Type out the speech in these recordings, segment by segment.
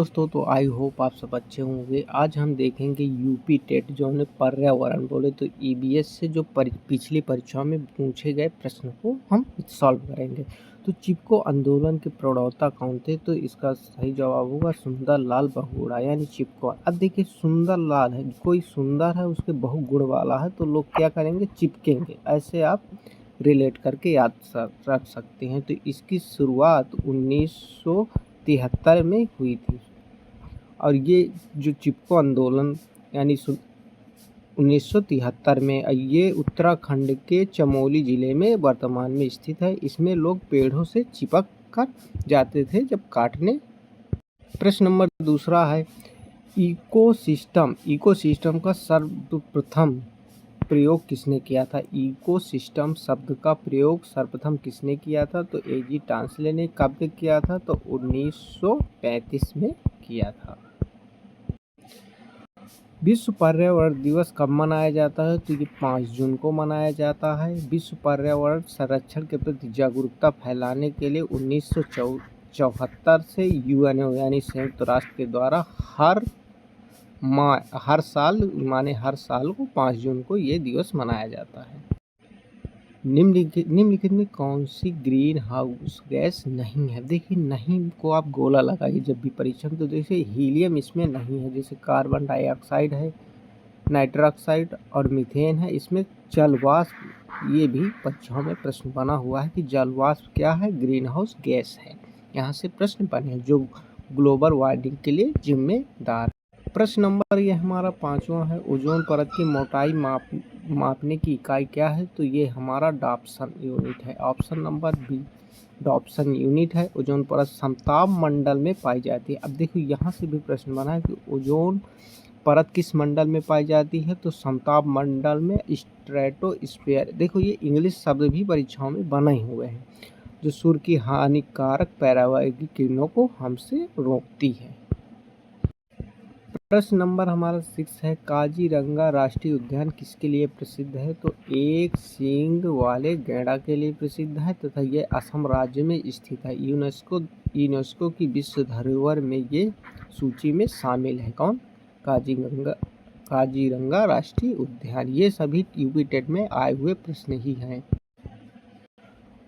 दोस्तों, तो I hope आप सब अच्छे होंगे। आज हम देखेंगे यूपी टेट जो हमने पर्यावरण बोले तो ईबीएस से जो पिछली परीक्षाओं में पूछे गए प्रश्न को हम सॉल्व करेंगे। तो चिपको आंदोलन के प्रणेता कौन थे? तो इसका सही जवाब होगा सुंदर लाल बहुगुणा यानी चिपको। अब देखिए, सुंदर लाल है, कोई सुंदर है, उसके बहुगुण वाला है, तो लोग क्या करेंगे? चिपकेंगे। ऐसे आप रिलेट करके याद रख सकते हैं। तो इसकी शुरुआत 1973 में हुई थी और ये जो चिपको आंदोलन यानी 1973 में ये उत्तराखंड के चमोली जिले में वर्तमान में स्थित है। इसमें लोग पेड़ों से चिपक कर जाते थे जब काटने। प्रश्न नंबर दूसरा है, इकोसिस्टम का सर्वप्रथम प्रयोग किसने किया था? इकोसिस्टम शब्द का प्रयोग सर्वप्रथम किसने किया था? तो एजी टांसले ने कब किया था? तो 1935 में किया था। विश्व पर्यावरण दिवस कब मनाया जाता है? तो ये 5 जून को मनाया जाता है। विश्व पर्यावरण संरक्षण के प्रति जागरूकता फैलाने के लिए 1974 से यूएनओ यानी संयुक्त राष्ट्र के द्वारा हर साल को 5 जून को ये दिवस मनाया जाता है। निम्नलिखित में कौन सी ग्रीन हाउस गैस नहीं है? देखिए, नहीं को आप गोला लगाइए जब भी परीक्षा में। तो देखिए, हीलियम इसमें नहीं है, जैसे कार्बन डाइऑक्साइड है, नाइट्रस ऑक्साइड और मीथेन है। इसमें जलवाष्प, ये भी परीक्षाओं में प्रश्न बना हुआ है कि जलवाष्प क्या है? ग्रीन हाउस गैस है। यहाँ से प्रश्न बने जो ग्लोबल वार्मिंग के लिए जिम्मेदार। प्रश्न नंबर ये हमारा 5वां है, ओजोन परत की मोटाई मापने की इकाई क्या है? तो ये हमारा डॉप्सन यूनिट है। Option number B Dobson unit है। ओजोन परत समताप मंडल में पाई जाती है। अब देखो, यहाँ से भी प्रश्न बना है कि ओजोन परत किस मंडल में पाई जाती है? तो समताप मंडल में, स्ट्रेटोस्फीयर। देखो, ये इंग्लिश शब्द भी परीक्षाओं में बने हुए हैं, जो सूर्य की हानिकारक पराबैंगनी किरणों को हमसे रोकती है। प्रश्न नंबर हमारा 6 है, काजीरंगा राष्ट्रीय उद्यान किसके लिए प्रसिद्ध है? तो एक सींग वाले गैंडा के लिए प्रसिद्ध है तथा यह असम राज्य में स्थित है। यूनेस्को की विश्व धरोहर में ये सूची में शामिल है। कौन? काजीरंगा राष्ट्रीय उद्यान। ये सभी यूपी टेट में आए हुए प्रश्न ही हैं।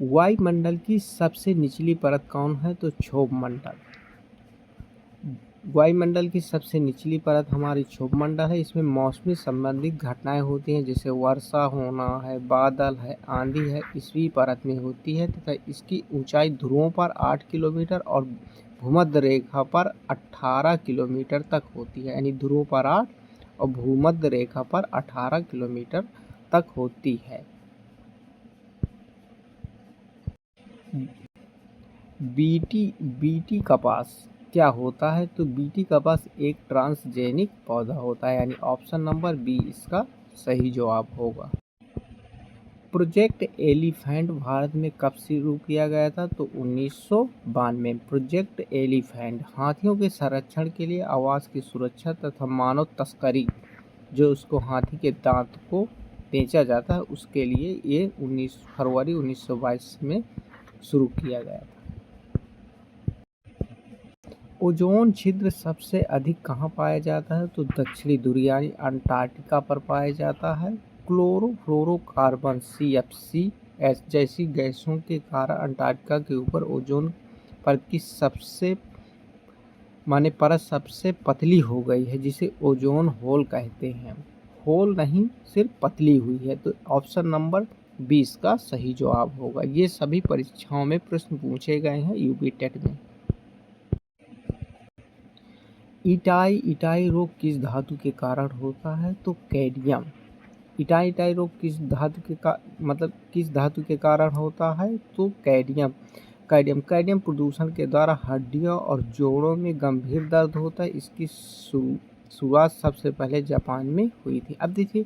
वायुमंडल की सबसे निचली परत कौन है? तो क्षोभ मंडल। वायुमंडल की सबसे निचली परत हमारी क्षोभ मंडल है। इसमें मौसमी संबंधित घटनाएं होती हैं, जैसे वर्षा होना है, बादल है, आंधी है, इसी परत में होती है तथा इसकी ऊंचाई ध्रुवों पर 8 किलोमीटर और भूमध्य रेखा पर 18 किलोमीटर तक होती है। यानी ध्रुवों पर 8 और भूमध्य रेखा पर 18 किलोमीटर तक होती है। बीटी कपास क्या होता है? तो बीटी कपास एक ट्रांसजेनिक पौधा होता है। यानी ऑप्शन नंबर बी इसका सही जवाब होगा। प्रोजेक्ट एलिफेंट भारत में कब शुरू किया गया था? तो 1992। प्रोजेक्ट एलिफेंट हाथियों के संरक्षण के लिए, आवास की सुरक्षा तथा मानव तस्करी, जो उसको हाथी के दांत को बेचा जाता है, उसके लिए ये 19 फरवरी 1922 में शुरू किया गया था। ओजोन छिद्र सबसे अधिक कहाँ पाया जाता है? तो दक्षिणी ध्रुव यानी अंटार्कटिका पर पाया जाता है। क्लोरोफ्लोरोकार्बन CFCs जैसी गैसों के कारण अंटार्कटिका के ऊपर ओजोन परत की परत सबसे पतली हो गई है, जिसे ओजोन होल कहते हैं। होल नहीं, सिर्फ पतली हुई है। तो ऑप्शन नंबर 20 का सही जवाब होगा। ये सभी परीक्षाओं में प्रश्न पूछे गए हैं यूपी टेट में। इटाई रोग किस धातु के कारण होता है? तो कैडमियम। इटाई रोग किस धातु के कारण होता है? तो कैडमियम प्रदूषण के द्वारा हड्डियों और जोड़ों में गंभीर दर्द होता है। इसकी शुरुआत सबसे पहले जापान में हुई थी। अब देखिए,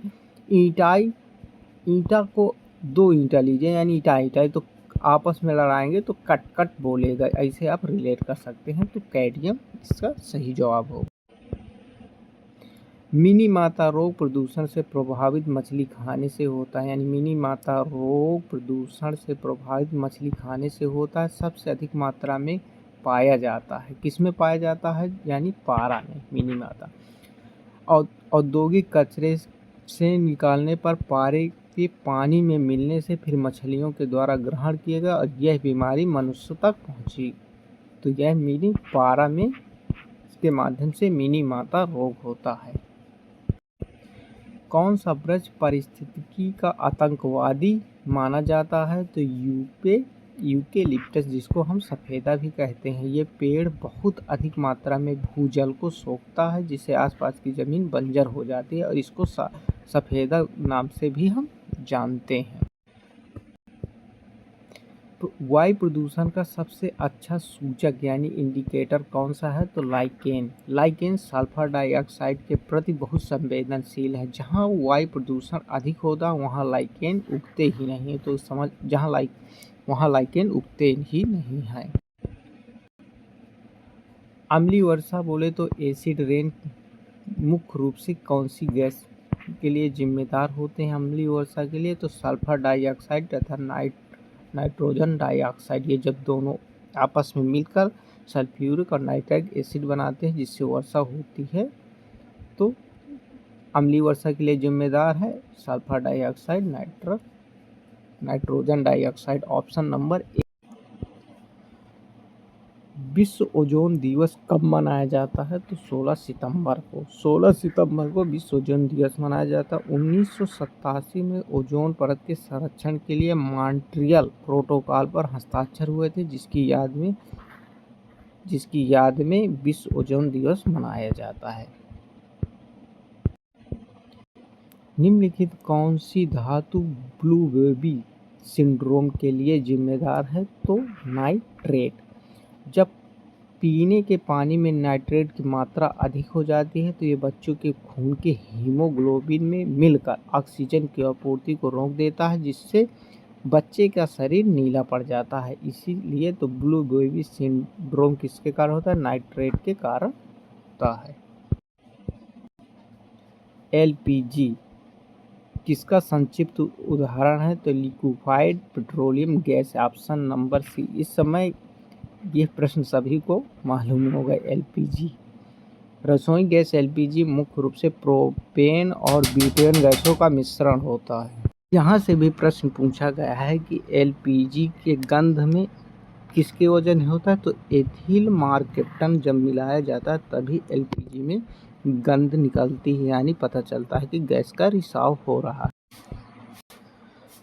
ईंटा को 2 ईंटा लीजिए, यानी इटाई तो आपस में लड़ाएंगे तो कट बोलेगा, ऐसे आप रिलेट कर सकते हैं। तो कैडमियम इसका सही जवाब होगा। मिनी माता रोग प्रदूषण से प्रभावित मछली खाने से होता है। यानी मिनी माता रोग प्रदूषण से प्रभावित मछली खाने से होता है। सबसे अधिक मात्रा में पाया जाता है। किस में पाया जाता है? यानी पारा में, मिनी माता। औद्योगिक कचरे से निकालने पर पारे के पानी में मिलने से फिर मछलियों के द्वारा ग्रहण किया गया और यह बीमारी मनुष्य तक पहुंची। तो यह मिनी पारा में के माध्यम से मिनी माता रोग होता है। कौन सा वृक्ष पारिस्थितिकी का आतंकवादी माना जाता है? तो यूकेलिप्टस, जिसको हम सफेदा भी कहते हैं। ये पेड़ बहुत अधिक मात्रा में भूजल को सोखता है, जिससे आसपास की जमीन बंजर हो जाती है और इसको सफेदा नाम से भी हम जानते हैं। तो वायु प्रदूषण का सबसे अच्छा सूचक यानी इंडिकेटर कौन सा है? तो लाइकेन सल्फर डाइऑक्साइड के प्रति बहुत संवेदनशील है। जहाँ वायु प्रदूषण अधिक होता है वहाँ लाइकेन उगते ही नहीं, तो समझ वहाँ लाइकेन उगते ही नहीं है। अम्लीय वर्षा बोले तो एसिड रेन मुख्य रूप से कौन सी गैस के लिए जिम्मेदार होते हैं? अम्लीय वर्षा के लिए तो सल्फर डाइऑक्साइड तथा नाइट्रोजन डाइऑक्साइड, ये जब दोनों आपस में मिलकर सल्फ्यूरिक और नाइट्रिक एसिड बनाते हैं जिससे वर्षा होती है, तो अम्लीय वर्षा के लिए जिम्मेदार है sulphur dioxide, nitrogen dioxide. Option number A. विश्व ओजोन दिवस कब मनाया जाता है? तो 16 सितंबर को विश्व ओजोन दिवस मनाया जाता है। 1987 में ओजोन परत के संरक्षण के लिए मॉन्ट्रियल प्रोटोकॉल पर हस्ताक्षर हुए थे, जिसकी याद में विश्व ओजोन दिवस मनाया जाता है। निम्नलिखित कौन सी धातु ब्लू बेबी सिंड्रोम के लिए जिम्मेदार है? तो नाइट्रेट। जब पीने के पानी में नाइट्रेट की मात्रा अधिक हो जाती है तो ये बच्चों के खून के हीमोग्लोबिन में मिलकर ऑक्सीजन की आपूर्ति को रोक देता है, जिससे बच्चे का शरीर नीला पड़ जाता है। इसीलिए तो ब्लू बेबी सिंड्रोम किसके कारण होता है? नाइट्रेट के कारण होता है। एलपीजी किसका संक्षिप्त उदाहरण है? तो liquefied petroleum gas. Option number C. इस समय ये प्रश्न सभी को मालूम होगा। एलपीजी रसोई गैस। एलपीजी मुख्य रूप से प्रोपेन और ब्यूटेन गैसों का मिश्रण होता है। यहाँ से भी प्रश्न पूछा गया है कि एलपीजी के गंध में किसके वजह होता है? तो एथिल मार्केप्टन जब मिलाया जाता है तभी एलपीजी में गंध निकलती है, यानी पता चलता है कि गैस का रिसाव हो रहा है।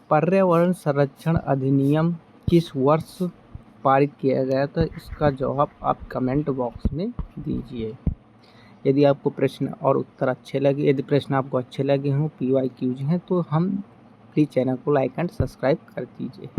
पर्यावरण संरक्षण अधिनियम किस वर्ष पारित किया गया था? इसका जवाब आप कमेंट बॉक्स में दीजिए। यदि आपको प्रश्न और उत्तर अच्छे लगे, यदि प्रश्न आपको अच्छे लगे हों, PYQs हैं, तो हम प्लीज़ चैनल को लाइक एंड सब्सक्राइब कर दीजिए।